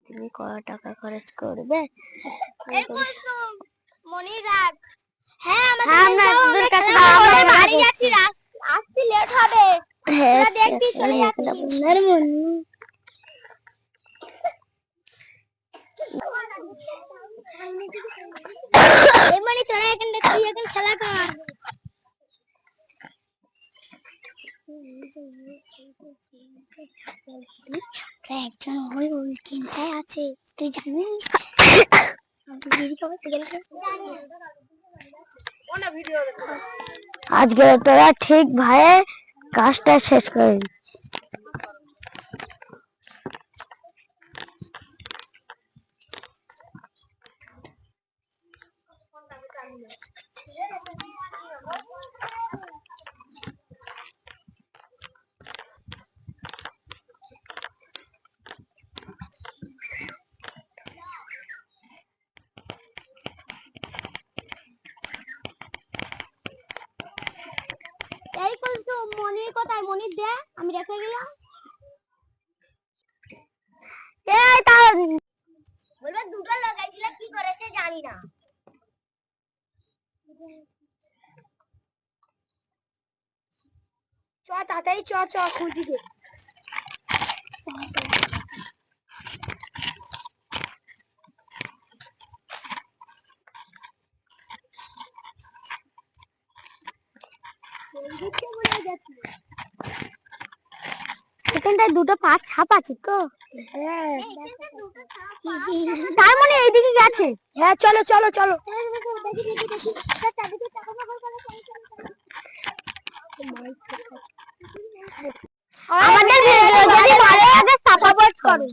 তুমি কত টাকা খরচ করবে? মনে রাখ। হ্যাঁ আমরা কাছে বাড়ি যাচ্ছি, আসতে লেট হবে। হ্যাঁ দেখছি চলে যাচ্ছি। মানে তোরা এখান থেকে তুই এখন খেলা কর। একজন ওই চিন্তায় আছে, তুই জানিস? আজকে তোরা ঠিক ভাই কাজটা শেষ করে এই কলসু মনির কোথায়? মনির দে, আমি রেখে গেলাম। এই তাও বলবে দুটো লাগাইছিল, কি করেছে জানি না। চ তাড়াতাড়ি চ খুঁজি গে। এখানটায় দুটো পা ছাপ আছে তো। তার মানে এইদিকে গেছে। হ্যাঁ চলো চলো চলো। আমাদের ভিডিও যদি ভালো লাগে সাপোর্ট করো।